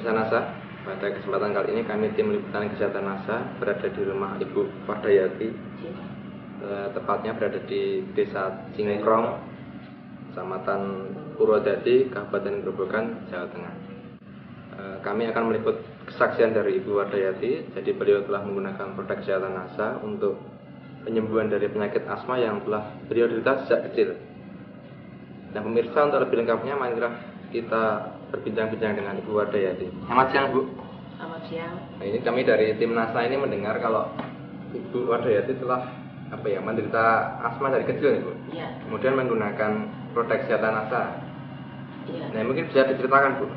Pemirsa NASA, pada kesempatan kali ini kami tim liputan kesehatan NASA berada di rumah Ibu Wardayati, tepatnya berada di Desa Cingkrong, Kecamatan Purwodadi, Kabupaten Grobogan, Jawa Tengah. Kami akan meliput kesaksian dari Ibu Wardayati. Jadi beliau telah menggunakan produk kesehatan NASA untuk penyembuhan dari penyakit asma yang telah beliau derita sejak kecil. Nah pemirsa, untuk lebih lengkapnya marilah kita berbincang-bincang dengan Ibu Wardayati. Selamat siang, Bu. Selamat siang. Nah, ini kami dari tim NASA ini mendengar kalau Ibu Wardayati telah menderita asma dari kecil, Bu. Iya. Kemudian menggunakan produk kesehatan NASA. Iya. Nah, mungkin bisa diceritakan, Bu,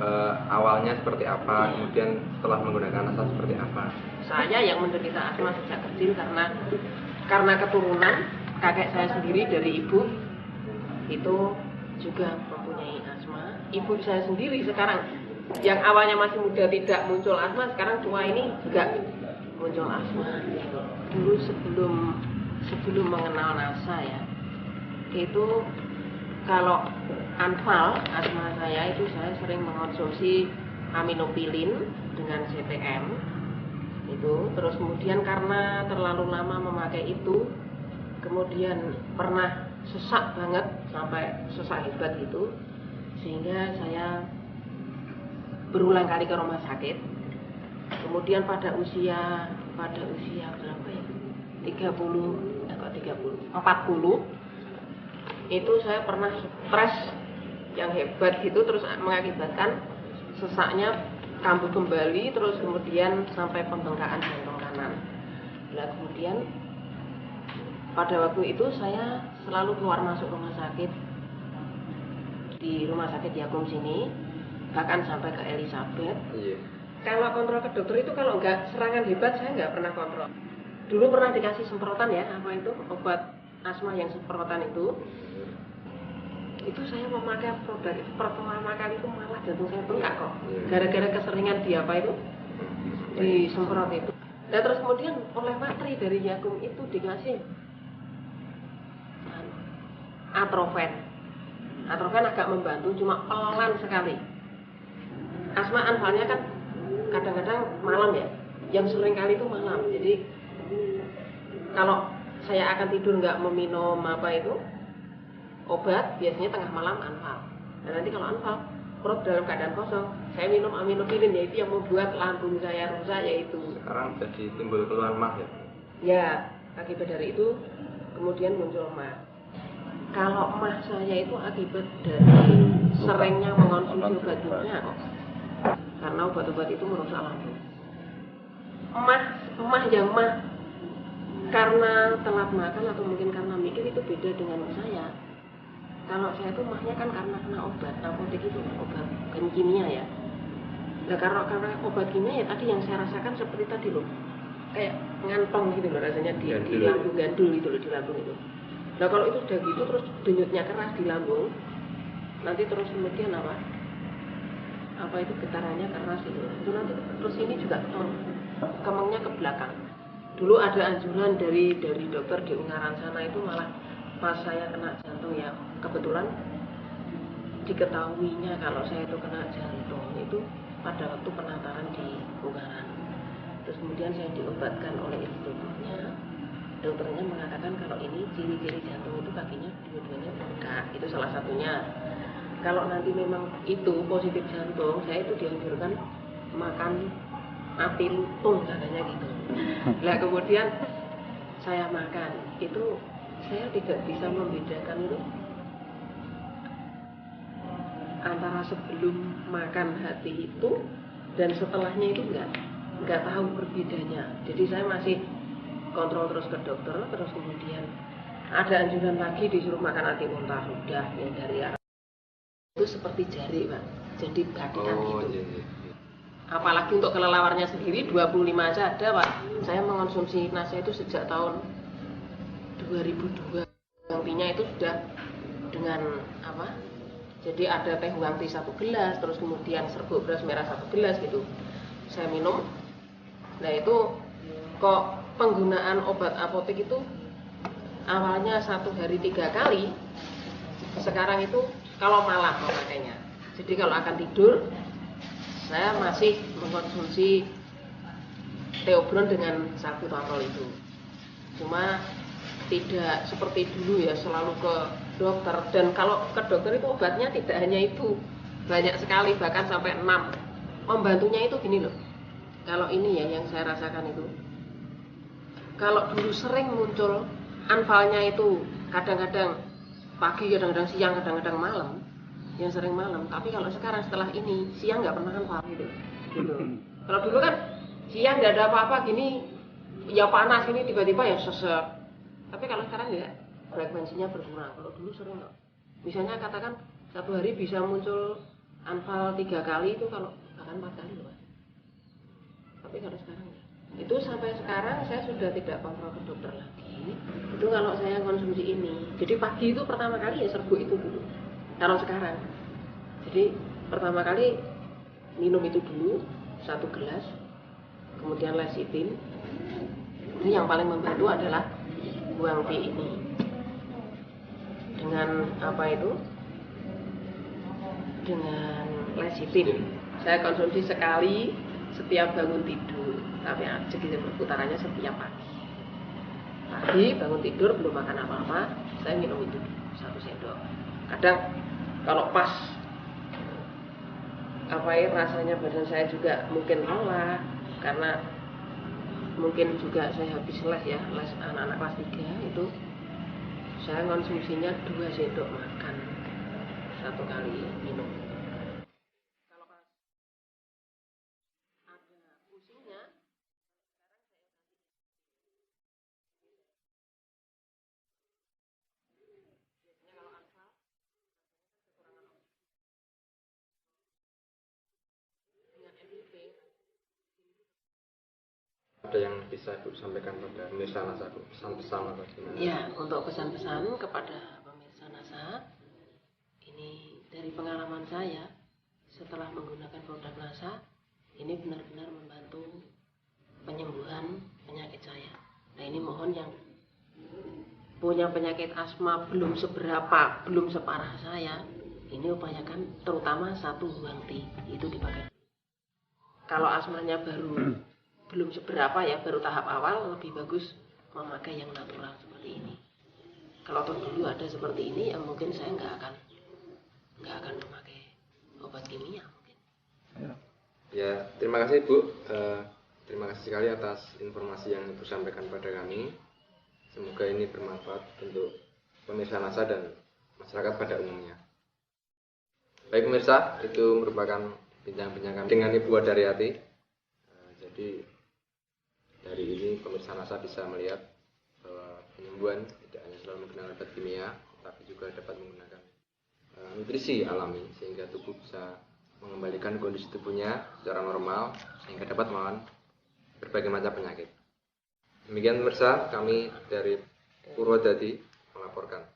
awalnya seperti apa, kemudian setelah menggunakan NASA seperti apa. Saya yang menderita asma sejak kecil karena keturunan kakek saya sendiri dari ibu itu juga mempunyai asma. Ibu saya sendiri sekarang yang awalnya masih muda tidak muncul asma, sekarang tua ini juga muncul asma. Dulu sebelum mengenal NASA ya, itu kalau anfal asma saya itu saya sering mengonsumsi aminopilin dengan CTM itu. Terus kemudian karena terlalu lama memakai itu, kemudian pernah sesak banget sampai sesak hebat gitu, sehingga saya berulang kali ke rumah sakit. Kemudian pada usia berapa ya? 40 itu saya pernah stres yang hebat gitu, terus mengakibatkan sesaknya kambuh kembali, terus kemudian sampai pembengkakan jantung kanan. Nah kemudian pada waktu itu saya selalu keluar masuk rumah sakit, di rumah sakit Yakum sini, bahkan sampai ke Elizabeth. Iya. Kalau kontrol ke dokter itu kalau nggak serangan hebat saya nggak pernah kontrol. Dulu pernah dikasih semprotan ya, apa itu obat asma yang semprotan itu saya memakai produk itu pertama kali itu malah jantung saya bengkak kok, gara-gara keseringan di disemprot itu. Dan terus kemudian oleh materi dari Yakum itu dikasih Atrofen agak membantu, cuma pelan sekali. Asma anfalnya kan kadang-kadang malam ya, yang sering kali itu malam. Jadi kalau saya akan tidur nggak meminum obat, biasanya tengah malam anfal. Dan nanti kalau anfal, perut dalam keadaan kosong, saya minum aminopilin, yaitu yang membuat lambung saya rusak, yaitu Sekarang jadi timbul keluhan mah ya? Ya, akibat dari itu kemudian muncul mah. Kalau mah saya itu akibat dari seringnya mengonsumsi obat kimia kok. Karena obat-obat itu merusak lambung. Mah karena telat makan atau mungkin karena mikir itu beda dengan saya. Kalau saya itu mahnya kan karena kena obat apotek itu, obat kimia ya. Nah karena obat kimia ya tadi yang saya rasakan seperti tadi loh, kayak ngantong gitu loh rasanya di lambung, gandul gitu loh di lambung itu. Nah kalau itu udah gitu terus denyutnya keras di lambung, nanti terus kemudian apa itu getarannya keras itu nanti terus ini juga kemengnya ke belakang. Dulu ada anjuran dari dokter di Ungaran sana itu, malah pas saya kena jantung ya, kebetulan diketahuinya kalau saya itu kena jantung itu pada waktu penataran di Ungaran. Terus kemudian saya diobatkan oleh instrukturnya. Dokternya mengatakan kalau ini ciri-ciri jantung itu kakinya dua-duanya bengkak, itu salah satunya. Kalau nanti memang itu positif jantung, saya itu dianjurkan makan ati lutung katanya gitu. Nah kemudian saya makan itu, saya tidak bisa membedakan itu antara sebelum makan hati itu dan setelahnya itu nggak tahu perbedaannya. Jadi saya masih kontrol terus ke dokter, terus kemudian ada anjuran lagi disuruh makan ati unta, udah yang dari arah itu seperti jari Pak, jadi badikan gitu. Iya. Apalagi untuk kelelawarnya sendiri 25 aja ada Pak. Saya mengonsumsi NASA itu sejak tahun 2002. Gantinya itu sudah dengan jadi ada teh wangi 1 gelas, terus kemudian serbuk beras merah 1 gelas gitu saya minum. Nah itu kok penggunaan obat apotek itu awalnya 1 hari 3 kali, sekarang itu kalau malam memakainya. Jadi kalau akan tidur saya masih mengkonsumsi Theobron dengan salbutamol itu. Cuma tidak seperti dulu ya selalu ke dokter, dan kalau ke dokter itu obatnya tidak hanya itu, banyak sekali, bahkan sampai 6. Membantunya itu gini loh, kalau ini ya yang saya rasakan itu, kalau dulu sering muncul anfalnya itu kadang-kadang pagi, kadang-kadang siang, kadang-kadang malam, yang sering malam. Tapi kalau sekarang setelah ini siang nggak pernah anfal gitu. Kalau dulu kan siang nggak ada apa-apa gini, ya panas ini tiba-tiba ya sesek. Tapi kalau sekarang ya frekuensinya berkurang. Kalau dulu sering loh. Misalnya katakan satu hari bisa muncul anfal 3 kali itu, kalau bahkan 4 kali loh. Tapi kalau sekarang ya. Itu sampai sekarang saya sudah tidak kontrol ke dokter lagi. Itu kalau saya konsumsi ini. Jadi pagi itu pertama kali ya serbuk itu dulu. Kalau sekarang. Jadi pertama kali minum itu dulu 1 gelas. Kemudian lecithin. Ini yang paling membantu adalah buang P ini dengan apa itu, dengan lecithin. Saya konsumsi sekali setiap bangun tidur, tapi jadi putarannya setiap pagi bangun tidur belum makan apa-apa, saya minum itu 1 sendok. Kadang kalau pas apa ya, rasanya badan saya juga mungkin lelah karena mungkin juga saya habis les anak-anak kelas 3 itu, saya konsumsinya 2 sendok makan 1 kali minum. Kalau ada pusingnya, biasanya kalau alfa kekurangan dengan MIP. Ada yang bisa Ibu sampaikan pada pemirsa NASA, pesan-pesan atau gimana? Ya, untuk pesan-pesan kepada pemirsa NASA, ini dari pengalaman saya setelah menggunakan produk NASA, ini benar-benar membantu penyembuhan penyakit saya. Nah, ini mohon yang punya penyakit asma belum seberapa, belum separah saya, ini upayakan terutama 1 buang T itu dipakai. Kalau asmanya baru belum seberapa ya, baru tahap awal, lebih bagus memakai yang natural seperti ini. Kalau dulu ada seperti ini, ya mungkin saya nggak akan memakai obat kimia mungkin. Ya, terima kasih Bu. Terima kasih sekali atas informasi yang Ibu sampaikan pada kami. Semoga ini bermanfaat untuk pemirsa NASA dan masyarakat pada umumnya. Baik pemirsa, itu merupakan bincang-bincang kami dengan Ibu Adaryati. Jadi dari ini pemirsa NASA bisa melihat bahwa penyembuhan tidak hanya selalu menggunakan obat kimia, tapi juga dapat menggunakan nutrisi alami sehingga tubuh bisa mengembalikan kondisi tubuhnya secara normal sehingga dapat melawan berbagai macam penyakit. Demikian pemirsa, kami dari Purwodadi melaporkan.